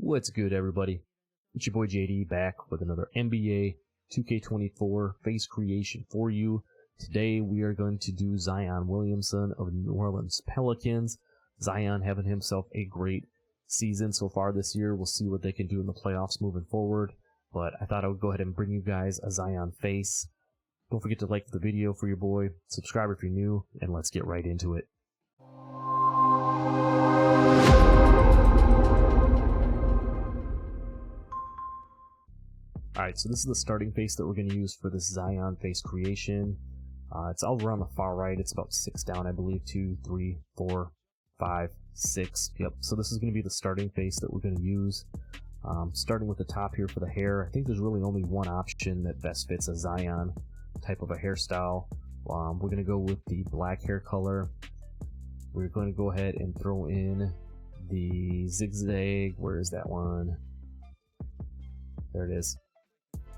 What's good, everybody? It's your boy JD back with another NBA 2K24 face creation for you. Today we are going to do Zion Williamson of New Orleans Pelicans. Zion having himself a great season so far this year. We'll see what they can do in the playoffs moving forward, but I thought I would go ahead and bring you guys a Zion face. Don't forget to like the video for your boy, subscribe if you're new, and let's get right into it. Alright, so this is the starting face that we're going to use for this Zion face creation. It's all around the far right. It's about 6 down, I believe. 2, 3, 4, 5, 6. Yep, so this is going to be the starting face that we're going to use. Starting with the top here for the hair, I think there's really only one option that best fits a Zion type of a hairstyle. We're going to go with the black hair color. We're going to go ahead and throw in the zigzag. Where is that one? There it is.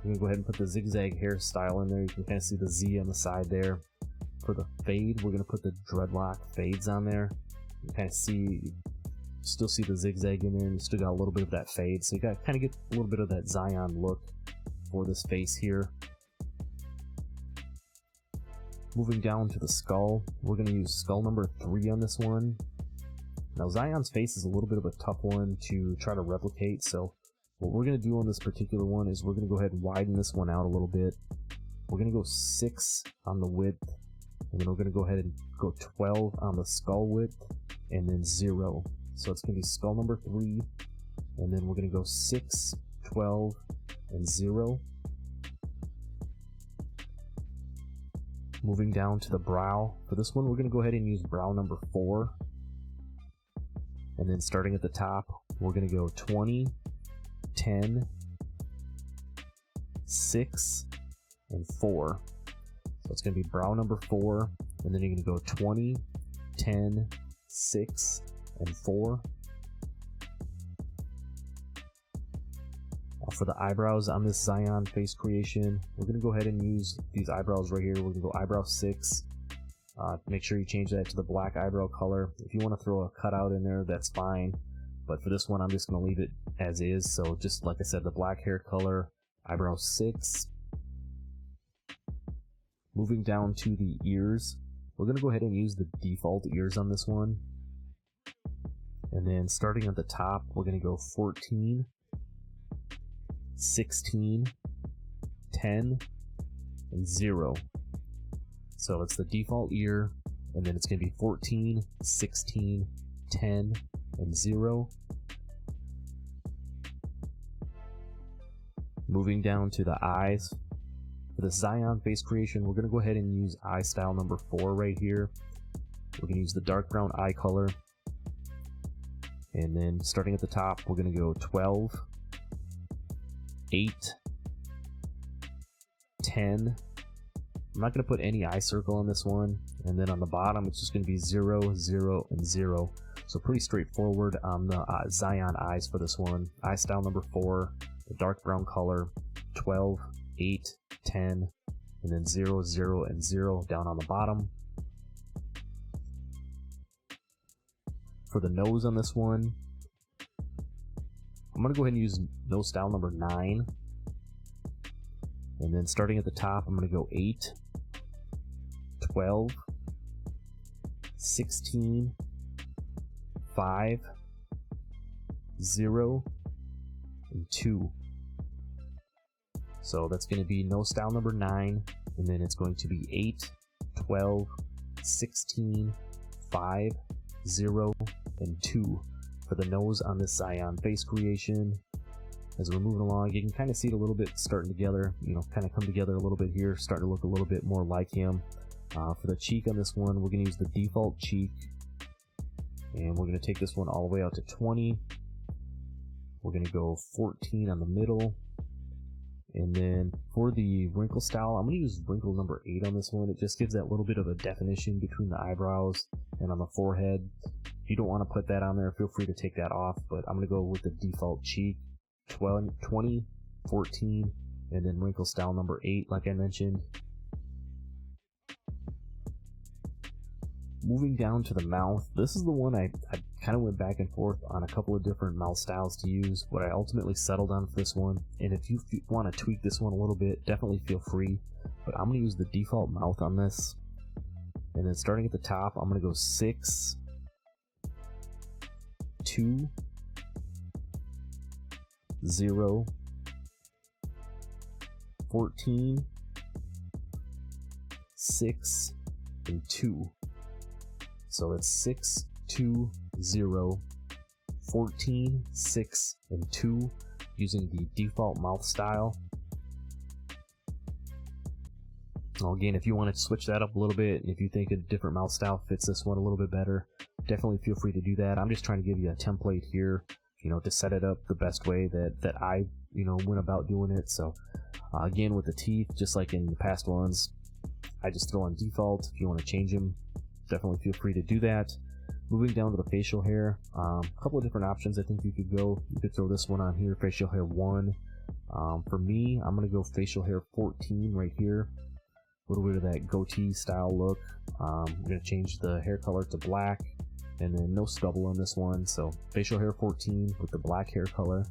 I'm going to go ahead and put the zigzag hairstyle in there. You can kind of see the Z on the side there. For the fade, we're going to put the dreadlock fades on there. You kind of see, still see the zigzag in there, and you still got a little bit of that fade. So you got to kind of get a little bit of that Zion look for this face here. Moving down to the skull, we're going to use skull number 3 on this one. Now Zion's face is a little bit of a tough one to try to replicate, so what we're going to do on this particular one is we're going to go ahead and widen this one out a little bit. We're going to go 6 on the width, and then we're going to go ahead and go 12 on the skull width, and then 0. So it's going to be skull number 3, and then we're going to go 6, 12, and 0. Moving down to the brow. For this one, we're going to go ahead and use brow number 4. And then starting at the top, we're going to go 20, 10, 6, and 4. So it's going to be brow number 4, and then you're going to go 20, 10, 6, and 4. For the eyebrows on this Zion face creation, we're going to go ahead and use these eyebrows right here. We're going to go eyebrow 6. Make sure you change that to the black eyebrow color. If you want to throw a cutout in there, that's fine. But for this one, I'm just going to leave it as is. So just like I said, the black hair color, eyebrow 6. Moving down to the ears, we're going to go ahead and use the default ears on this one. And then starting at the top, we're going to go 14, 16, 10, and 0. So it's the default ear, and then it's going to be 14, 16, 10, and 0. Moving down to the eyes. For the Zion face creation, we're going to go ahead and use eye style number 4 right here. We're going to use the dark brown eye color. And then starting at the top, we're going to go 12, 8, 10. I'm not going to put any eye circle on this one. And then on the bottom, it's just going to be 0, 0, and 0. So pretty straightforward on the Zion eyes for this one. Eye style number 4, the dark brown color, 12, 8, 10, and then 0, 0, and 0 down on the bottom. For the nose on this one, I'm going to go ahead and use nose style number 9. And then starting at the top, I'm going to go 8, 12, 16, 5, 0, and 2. So that's going to be nose style number 9, and then it's going to be 8, 12, 16, 5, 0, and 2 for the nose on this Zion face creation. As we're moving along, you can kind of see it a little bit starting together, kind of come together a little bit here, starting to look a little bit more like him. For the cheek on this one, we're going to use the default cheek, and we're going to take this one all the way out to 20. We're going to go 14 on the middle. And then for the wrinkle style, I'm going to use wrinkle number 8 on this one. It just gives that little bit of a definition between the eyebrows and on the forehead. If you don't want to put that on there, feel free to take that off, but I'm going to go with the default cheek, 20, 14, and then wrinkle style number 8, like I mentioned. Moving down to the mouth, this is the one I Kind of went back and forth on a couple of different mouth styles to use. What I ultimately settled on for this one, and if you want to tweak this one a little bit, definitely feel free, but I'm going to use the default mouth on this. And then starting at the top, I'm going to go 6, 2, 0, 14, 6, and 2. So it's 6, 2, 0, 14, 6, and 2 using the default mouth style. Now again, if you want to switch that up a little bit, if you think a different mouth style fits this one a little bit better, definitely feel free to do that. I'm just trying to give you a template here, to set it up the best way that I, went about doing it. So again, with the teeth, just like in the past ones, I just throw on default. If you want to change them, definitely feel free to do that. Moving down to the facial hair, a couple of different options I think you could go. You could throw this one on here, facial hair 1. For me, I'm going to go facial hair 14 right here. A little bit of that goatee style look. I'm going to change the hair color to black, and then no stubble on this one. So facial hair 14 with the black hair color.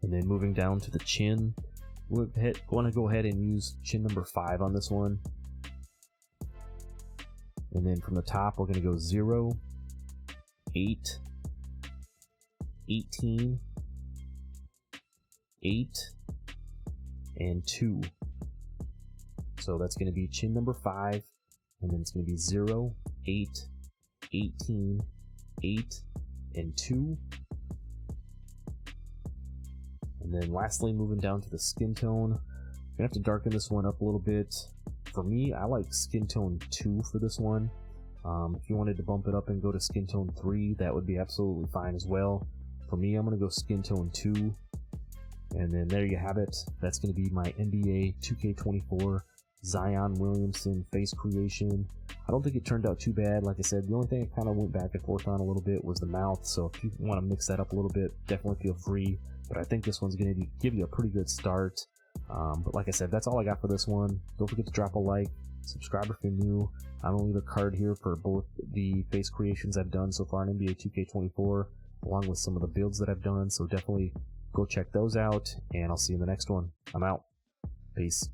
And then moving down to the chin, we're going to go ahead and use chin number 5 on this one. And then from the top, we're going to go 0, 8, 18, 8, and 2. So that's going to be chin number 5, and then it's going to be 0, 8, 18, 8, and 2. And then lastly, moving down to the skin tone, I'm going to have to darken this one up a little bit. For me, I like skin tone 2 for this one. If you wanted to bump it up and go to skin tone 3, that would be absolutely fine as well. For me, I'm going to go skin tone 2. And then there you have it. That's going to be my NBA 2K24 Zion Williamson face creation. I don't think it turned out too bad. Like I said, the only thing I kind of went back and forth on a little bit was the mouth. So if you want to mix that up a little bit, definitely feel free. But I think this one's going to give you a pretty good start. But like I said, that's all I got for this one. Don't forget to drop a like, subscribe if you're new. I'm going to leave a card here for both the face creations I've done so far in NBA 2K24, along with some of the builds that I've done. So definitely go check those out, and I'll see you in the next one. I'm out. Peace.